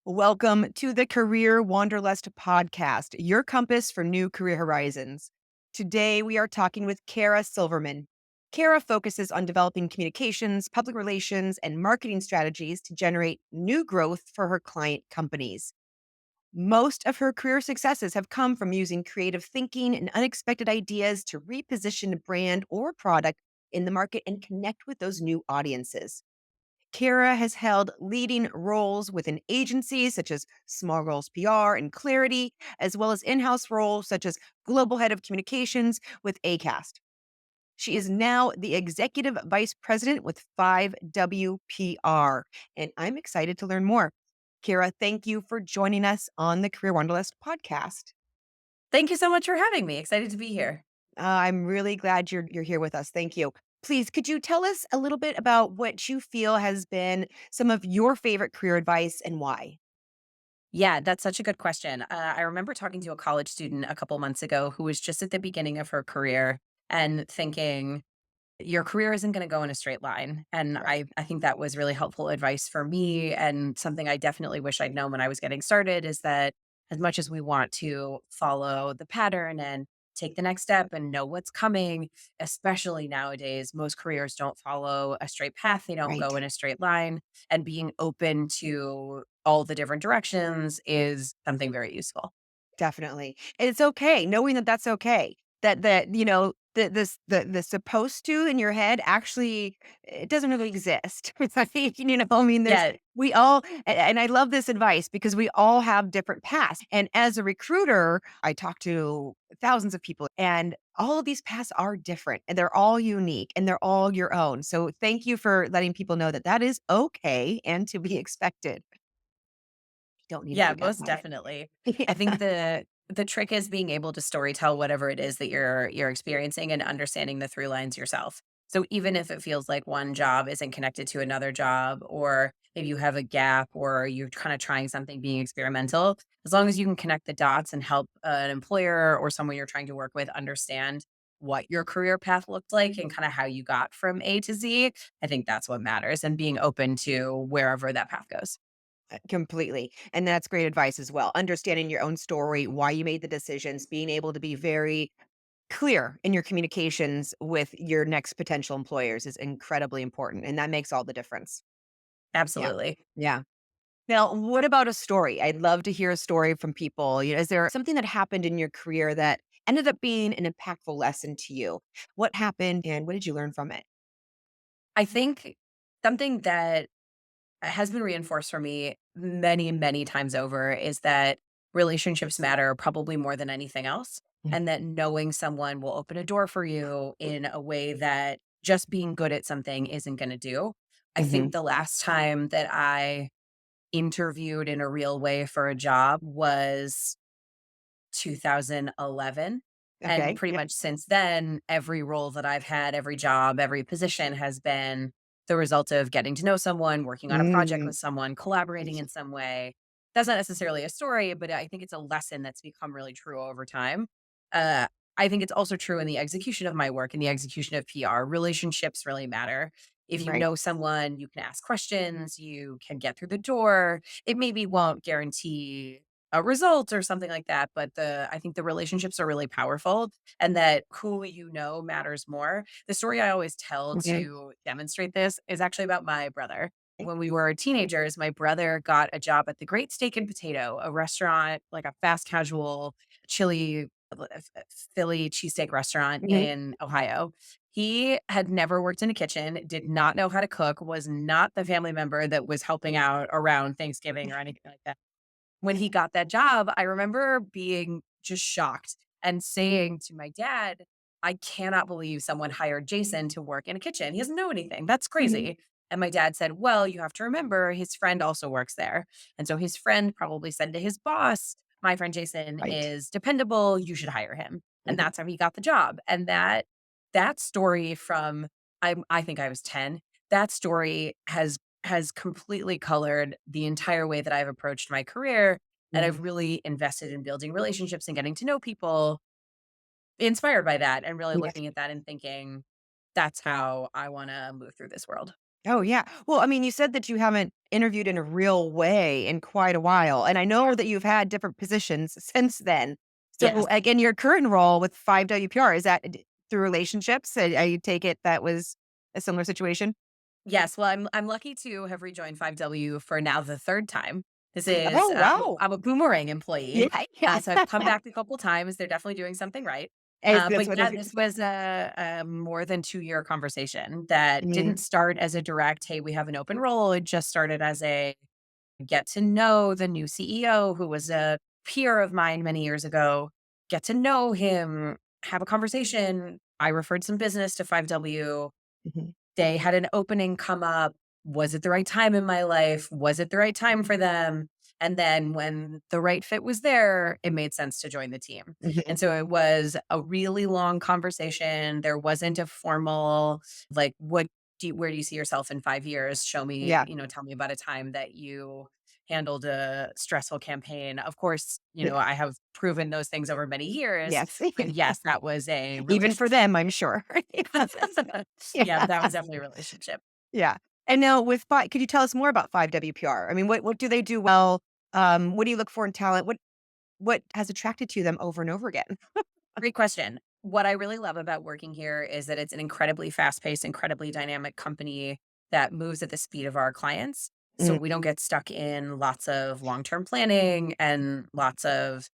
Welcome to the Career Wanderlust Podcast, your compass for new career horizons. Today, we are talking with Kara Silverman. Kara focuses on developing communications, public relations, and marketing strategies to generate new growth for her client companies. Most of her career successes have come from using creative thinking and unexpected ideas to reposition a brand or product in the market and connect with those new audiences. Kara has held leading roles within agencies such as Small Roles PR and Clarity, as well as in house roles such as Global Head of Communications with ACAST. She is now the Executive Vice President with 5WPR, and I'm excited to learn more. Kara, thank you for joining us on the Career Wanderlust podcast. Thank you so much for having me. Excited to be here. I'm really glad you're here with us. Thank you. Please, could you tell us a little bit about what you feel has been some of your favorite career advice and why? Yeah, that's such a good question. I remember talking to a college student a couple months ago who was just at the beginning of her career and thinking, your career isn't going to go in a straight line. And Right. I think that was really helpful advice for me. And something I definitely wish I'd known when I was getting started is that as much as we want to follow the pattern and take the next step and know what's coming, especially nowadays, most careers don't follow a straight path. They don't Right. go in a straight line. And being open to all the different directions is something very useful. Definitely. And it's okay knowing that that's okay. The supposed to in your head actually it doesn't really exist. I mean, there's Yeah. we all and I love this advice because we all have different paths. And as a recruiter, I talk to thousands of people and all of these paths are different and they're all unique and they're all your own. So thank you for letting people know that that is okay and to be expected. You don't need to Yeah, forget most about it. definitely. I think the trick is being able to story tell whatever it is that you're experiencing and understanding the through lines yourself. So even if it feels like one job isn't connected to another job, or if you have a gap or you're kind of trying something being experimental, as long as you can connect the dots and help an employer or someone you're trying to work with understand what your career path looked like and kind of how you got from A to Z, I think that's what matters and being open to wherever that path goes. Completely. And that's great advice as well. Understanding your own story, why you made the decisions, being able to be very clear in your communications with your next potential employers is incredibly important. And that makes all the difference. Yeah. Absolutely. Yeah. Now, what about a story? I'd love to hear a story from people. Is there something that happened in your career that ended up being an impactful lesson to you? What happened and what did you learn from it? I think something that has been reinforced for me many, many times over is that relationships matter probably more than anything else. And that knowing someone will open a door for you in a way that just being good at something isn't going to do. I Mm-hmm. think the last time that I interviewed in a real way for a job was 2011. And Okay. pretty Yeah. much since then, every role that I've had, every job, every position has been the result of getting to know someone, working on a project Mm. with someone, collaborating in some way. That's not necessarily a story, but I think it's a lesson that's become really true over time. Uh, I think it's also true in the execution of my work and the execution of PR. Relationships really matter. If you Right. know someone, you can ask questions, you can get through the door. It maybe won't guarantee a result or something like that, but the I think the relationships are really powerful and that who you know matters more. The story I always tell Okay. to demonstrate this is actually about my brother. When we were teenagers, my brother got a job at the Great Steak and Potato, a restaurant, like a fast casual chili Philly cheesesteak restaurant Mhm. in Ohio. He had never worked in a kitchen, did not know how to cook, was not the family member that was helping out around Thanksgiving or anything like that. When he got that job, I remember being just shocked and saying to my dad, "I cannot believe someone hired Jason to work in a kitchen. He doesn't know anything. That's Mhm. crazy." And my dad said, "Well, you have to remember his friend also works there." And so his friend probably said to his boss, "My friend Jason Right. is dependable. You should hire him." And Mhm. that's how he got the job. And that story from I think I was 10, that story has completely colored the entire way that I've approached my career, and I've Mhm. really invested in building relationships and getting to know people inspired by that and really Yeah. looking at that and thinking, "That's how I wanna move through this world." Oh, yeah. Well, I mean, you said that you haven't interviewed in a real way in quite a while, and I know that you've had different positions since then. So, Yes. like, in your current role with 5WPR, is that through relationships? I take it that was a similar situation? Yes, well, I'm lucky to have rejoined 5W for now the 3rd time. This is Oh, wow. I'm a boomerang employee, Yeah, yeah. so I've come back a couple times. They're definitely doing something right. That's But what yeah, it this is. was a more than 2-year conversation that Mhm, didn't start as a direct, "Hey, we have an open role." It just started as a get to know the new CEO who was a peer of mine many years ago, get to know him, have a conversation. I referred some business to 5W. mhm, They had an opening come up. Was it the right time in my life? Was it the right time for them? And then when the right fit was there, it made sense to join the team. mhm. And so it was a really long conversation. There wasn't a formal, like, where do you see yourself in 5 years? Show me, Yeah. tell me about a time that you handled a stressful campaign. Of course, Yeah. I have proven those things over many years. Yes. But yes, that was a Even for relationship. them, I'm sure. Yeah. Yeah, that was definitely a relationship. Yeah. And now with could you tell us more about 5WPR? I mean, what do they do well? What do you look for in talent? What has attracted to them over and over again? Great question. What I really love about working here is that it's an incredibly fast paced, incredibly dynamic company that moves at the speed of our clients. So Mhm. we don't get stuck in lots of long term planning and lots of,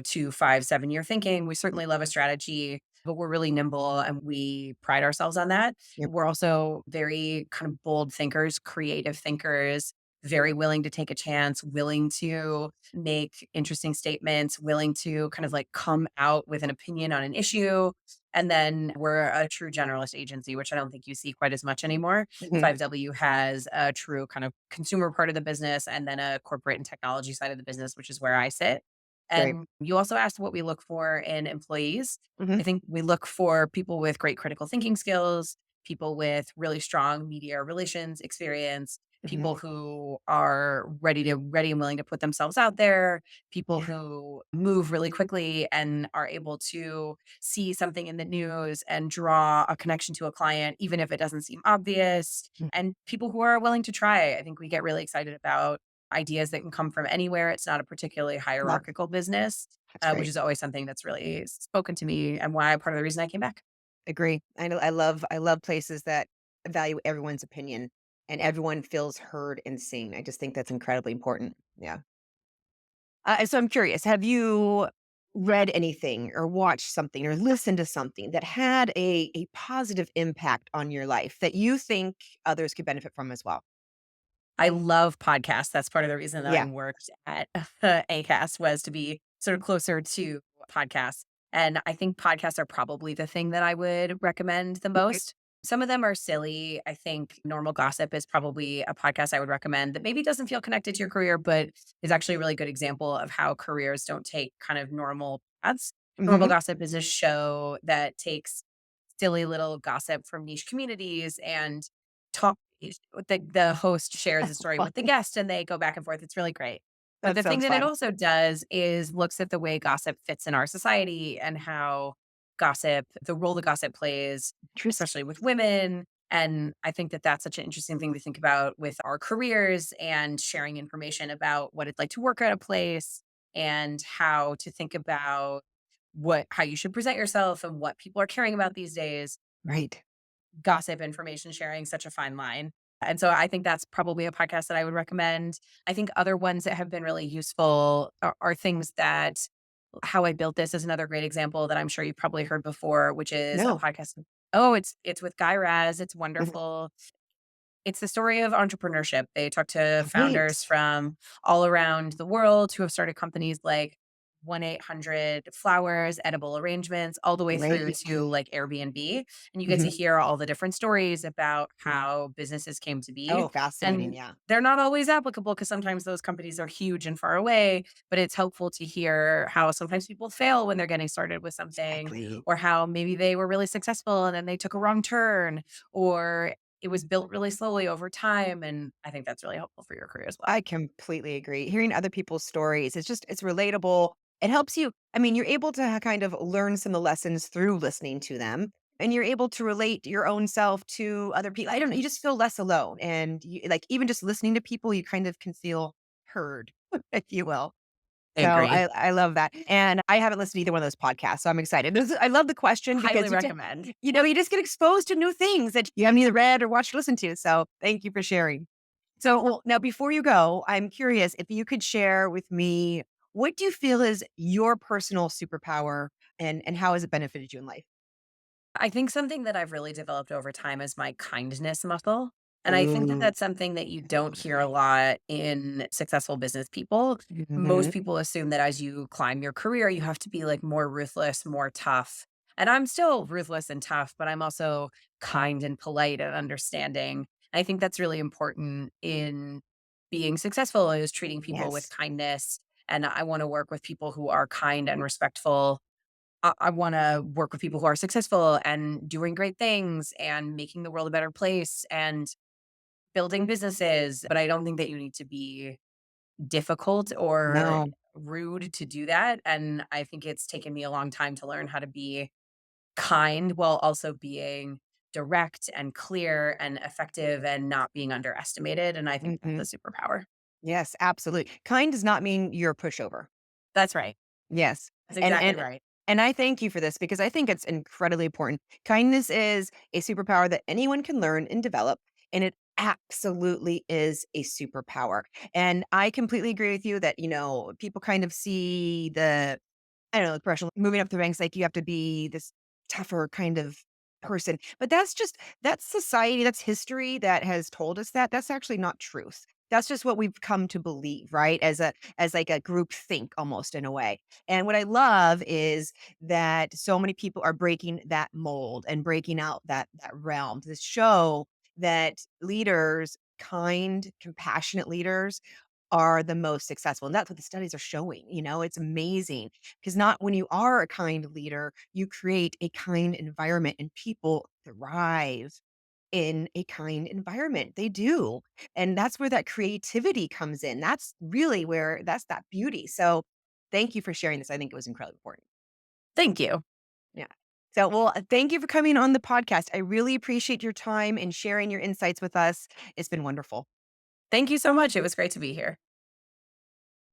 2, 5, 7 year thinking. We certainly love a strategy, but we're really nimble and we pride ourselves on that. Yep. We're also very kind of bold thinkers, creative thinkers, very willing to take a chance, willing to make interesting statements, willing to kind of like come out with an opinion on an issue. And then we're a true generalist agency, which I don't think you see quite as much anymore. Mhm. 5W has a true kind of consumer part of the business and then a corporate and technology side of the business, which is where I sit. Great. And you also asked what we look for in employees. Mhm. I think we look for people with great critical thinking skills, people with really strong media relations experience, Mhm. people who are ready and willing to put themselves out there, people Yeah. who move really quickly and are able to see something in the news and draw a connection to a client, even if it doesn't seem obvious, Mm. and people who are willing to try. I think we get really excited about ideas that can come from anywhere. It's not a particularly Love. hierarchical business, That's which great. is always something that's really spoken to me and why part of the reason I came back. Agree. I know I love places that value everyone's opinion and everyone feels heard and seen. I just think that's incredibly important. Yeah. So I'm curious, have you read anything or watched something or listened to something that had a positive impact on your life that you think others could benefit from as well? I love podcasts. That's part of the reason that I Yeah. worked at ACAST was to be sort of closer to podcasts. And I think podcasts are probably the thing that I would recommend the Okay. most. Some of them are silly. I think Normal Gossip is probably a podcast I would recommend that maybe doesn't feel connected to your career, but is actually a really good example of how careers don't take kind of normal paths. Normal Mhm. Gossip is a show that takes silly little gossip from niche communities and talk the host shares a story with the guest and they go back and forth. It's really great. But That the thing sounds that it fun. also does is looks at the way gossip fits in our society and how the role that gossip plays, Interesting. especially with women. And I think that that's such an interesting thing to think about with our careers and sharing information about what it's like to work at a place and how to think about how you should present yourself and what people are caring about these days. Right. Gossip, information sharing, such a fine line. And so I think that's probably a podcast that I would recommend. I think other ones that have been really useful are things that How I Built This is another great example that I'm sure you've probably heard before, which is a No. podcast. Oh, it's with Guy Raz. It's Mhm. wonderful. It's the story of entrepreneurship. They talk to Great. founders from all around the world who have started companies like 1-800-Flowers, Edible Arrangements, all the way through Great. to like Airbnb. And you get to Mhm. hear all the different stories about how businesses came to be. Oh, fascinating. And Yeah. they're not always applicable because sometimes those companies are huge and far away, but it's helpful to hear how sometimes people fail when they're getting started with something, Exactly. or how maybe they were really successful and then they took a wrong turn, or it was built really slowly over time, and I think that's really helpful for your career as well. I completely agree. Hearing other people's stories, it's relatable. It helps you. I mean, you're able to kind of learn some of the lessons through listening to them. and you're able to relate your own self to other people. I don't know, you just feel less alone. And you, like, even just listening to people, you kind of can feel heard, if you will. I So agree. I love that. And I haven't listened to either one of those podcasts. So I'm excited. I love the question Highly because recommend. you just get exposed to new things that you haven't either read or watched or listened to. So thank you for sharing. So, well, now before you go, I'm curious if you could share with me, what do you feel is your personal superpower, and how has it benefited you in life? I think something that I've really developed over time is my kindness muscle. And I think that Ooh. that's something that you don't hear a lot in successful business people. Most Mhm. people assume that as you climb your career, you have to be like more ruthless, more tough. And I'm still ruthless and tough, but I'm also kind and polite and understanding. I think that's really important in being successful is treating people with Yes. kindness. And I want to work with people who are kind and respectful. I wanna work with people who are successful and doing great things and making the world a better place and building businesses, but I don't think that you need to be difficult or No. rude to do that, and I think it's taken me a long time to learn how to be kind while also being direct and clear and effective and not being underestimated, and I think Mhm. that's a superpower. Yes, absolutely. Kind does not mean you're a pushover. That's right. Yes. That's And exactly and right. and I thank you for this because I think it's incredibly important. Kindness is a superpower that anyone can learn and develop, and it absolutely is a superpower. And I completely agree with you that, people kind of see the, I don't know, the pressure moving up the ranks, like you have to be this tougher kind of person. But that's society, that's history that has told us that. That's actually not truth. That's just what we've come to believe, right? As like a group think almost in a way. And what I love is that so many people are breaking that mold and breaking out that realm to show that leaders, kind, compassionate leaders, are the most successful. And that's what the studies are showing. It's amazing because not when you are a kind leader, you create a kind environment and people thrive in a kind environment. They do. And that's where that creativity comes in. That's really where that's that beauty. So thank you for sharing this. I think it was incredibly important. Thank you. Yeah. So, well, thank you for coming on the podcast. I really appreciate your time and sharing your insights with us. It's been wonderful. Thank you so much, it was great to be here.